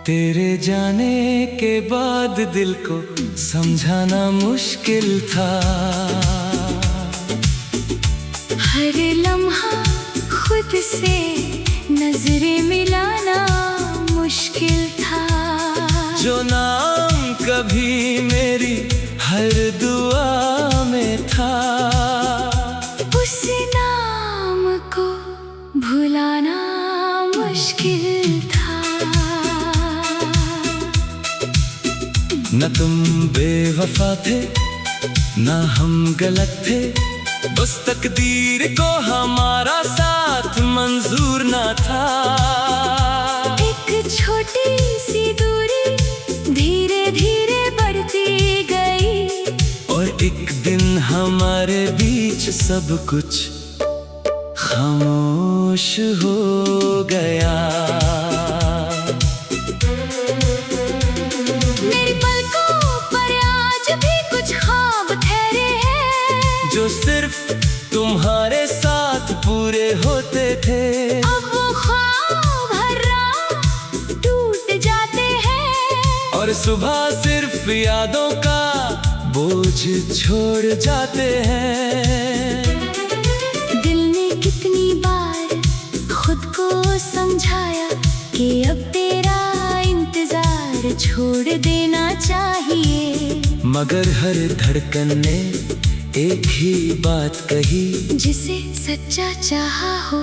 तेरे जाने के बाद दिल को समझाना मुश्किल था। हर लम्हा खुद से नजरें मिलाना मुश्किल था। जो नाम कभी मेरी हर दुआ में था, उस नाम को भुलाना मुश्किल था। न तुम बेवफा थे न हम गलत थे, उस तकदीर को हमारा साथ मंजूर न था। एक छोटी सी दूरी धीरे धीरे बढ़ती गई, और एक दिन हमारे बीच सब कुछ खामोश हो गया। मेरी पलकों पर आज भी कुछ ख्वाब ठहरे हैं, जो सिर्फ तुम्हारे साथ पूरे होते थे। अब वो ख्वाब हर रात टूट जाते हैं, और सुबह सिर्फ यादों का बोझ छोड़ जाते हैं। दिल ने कितनी बार खुद को समझाया कि अब तेरा इंतजार छोड़ देना चाहिए, मगर हर धड़कन ने एक ही बात कही, जिसे सच्चा चाहा हो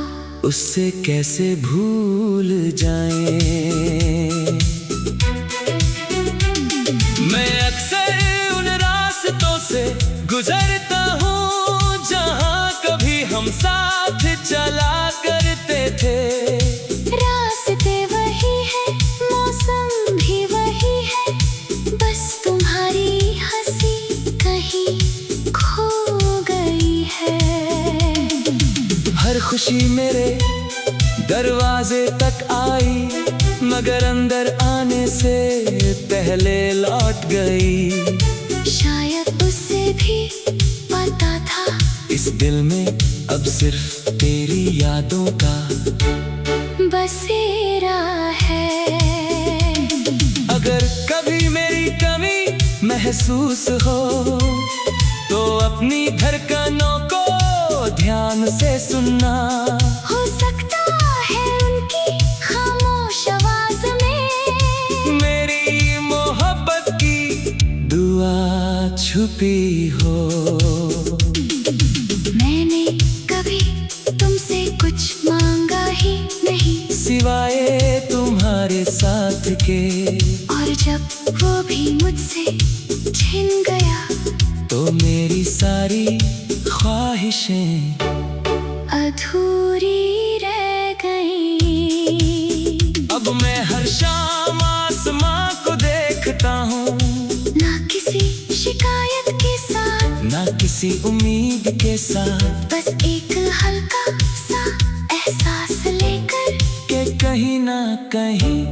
उससे कैसे भूल जाएं। मैं अक्सर उन रास्तों से गुजरता हूँ जहाँ कभी हम साथ चला करते थे। रास्ते वही है, मौसम भी वही है, बस तुम्हारी हंसी कहीं खो गई है। हर खुशी मेरे दरवाजे तक आई, मगर अंदर आने से पहले लौट गई। शायद उससे भी पता था इस दिल में अब सिर्फ तेरी यादों का बसेरा है। अगर कभी मेरी कमी महसूस हो तो अपनी धड़कनों को ध्यान से सुनना। हो सकता है उनकी खामोश आवाज में मेरी मोहब्बत की दुआ छुपी हो। मैंने कभी तुमसे कुछ मांगा ही नहीं, सिवाय तुम्हारे साथ के, और जब वो भी मुझसे छिन गया तो मेरी सारी ख्वाहिशें अधूरी रह गई। अब मैं हर शाम आसमां को देखता हूँ, ना किसी शिकायत के साथ, ना किसी उम्मीद के साथ, बस एक हल्का सा एहसास लेकर कि कहीं ना कहीं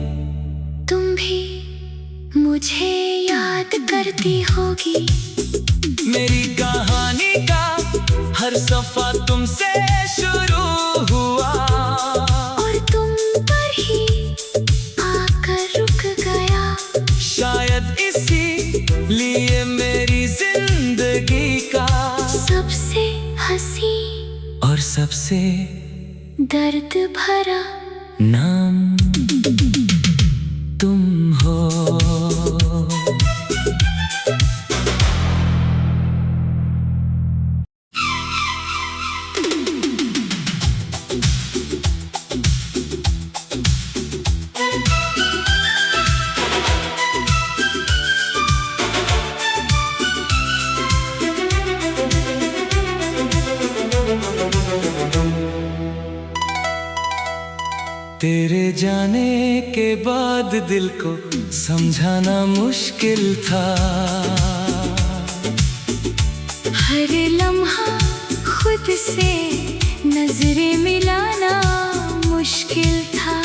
तुम भी मुझे याद करती होगी। मेरी कहानी का हर सफा तुमसे शुरू हुआ, और तुम पर ही आकर रुक गया। शायद इसी लिए मेरी जिंदगी का सबसे हंसी और सबसे दर्द भरा नाम तुम हो। तेरे जाने के बाद दिल को समझाना मुश्किल था। हर लम्हा खुद से नजरें मिलाना मुश्किल था।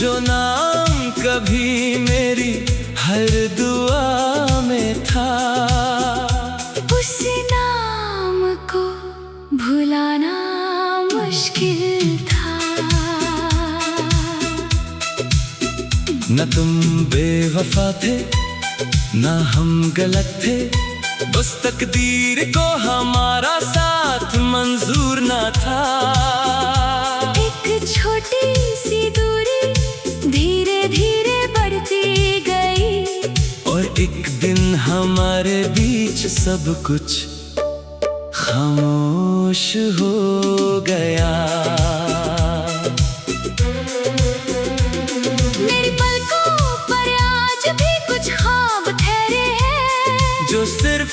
जो नाम कभी मेरी हर दुआ में था, उस नाम को भुलाना मुश्किल था। न तुम बेवफा थे ना हम गलत थे, उस तकदीर को हमारा साथ मंजूर ना था। एक छोटी सी दूरी धीरे धीरे बढ़ती गई, और एक दिन हमारे बीच सब कुछ खामोश हो गया। मेरी पलकों पर आज भी कुछ ख्वाब ठहरे हैं, जो सिर्फ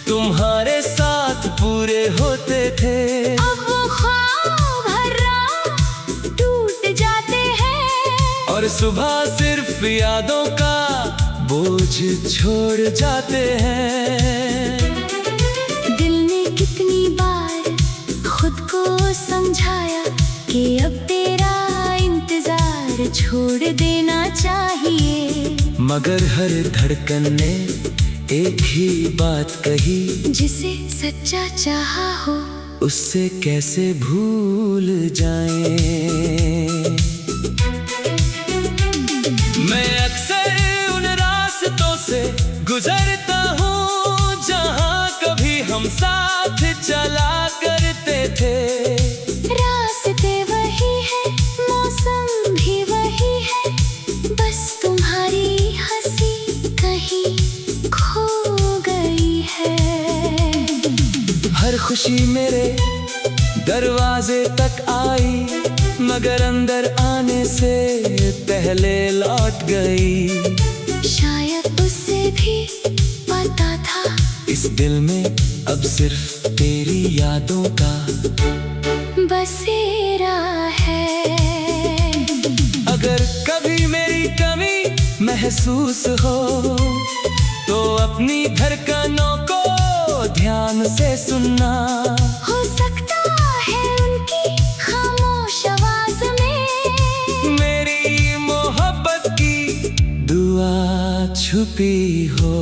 तुम्हारे साथ पूरे होते थे। अब वो ख्वाब हर रात टूट जाते हैं, और सुबह सिर्फ यादों का बोझ छोड़ जाते हैं। दिल ने कितनी बार खुद को समझाया कि अब तेरा इंतजार छोड़ देना चाहिए, मगर हर धड़कन ने एक ही बात कही, जिसे सच्चा चाहा हो उससे कैसे भूल जाएं। मैं अक्सर उन रास्तों से गुजरता हूँ जहाँ कभी हम साथ चला करते थे। रास्ते वही है, मौसम भी वही है, बस तुम्हारी हंसी कहीं खो गई है। हर खुशी मेरे दरवाजे तक आई, मगर अंदर आने से पहले लौट गई। शायद उससे भी पता था इस दिल में अब सिर्फ तेरी यादों का बसेरा है। अगर कभी मेरी कमी महसूस हो तो अपनी धड़कनों को ध्यान से सुनना। हो सकता है उनकी खामोश आवाज में मेरी मोहब्बत की दुआ छुपी हो।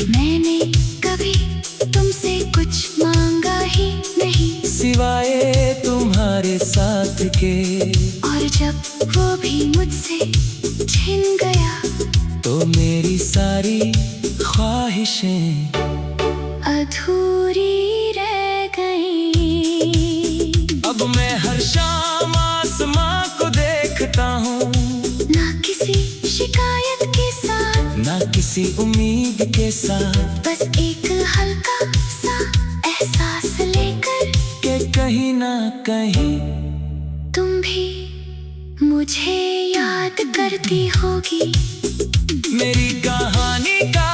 मैंने कभी तुमसे कुछ मांगा ही नहीं, सिवाय तुम्हारे साथ के, और जब वो भी मुझसे छिन गया तो मेरी सारी ख्वाहिशें अधूरी रह गई। अब मैं हर शाम आसमां को देखता हूँ, ना किसी शिकायत के साथ, ना किसी उम्मीद के साथ, बस एक हल्का सा एहसास लेकर कि कहीं ना कहीं तुम भी मुझे याद करती होगी। मेरी कहानी का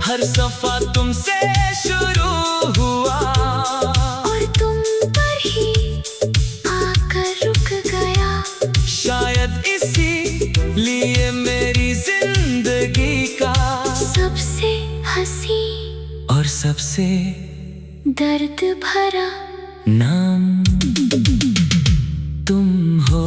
हर सफा तुमसे शुरू हुआ, और तुम पर ही आकर रुक गया। शायद इसी लिए मेरी जिंदगी का सबसे हंसी और सबसे दर्द भरा नाम तुम हो।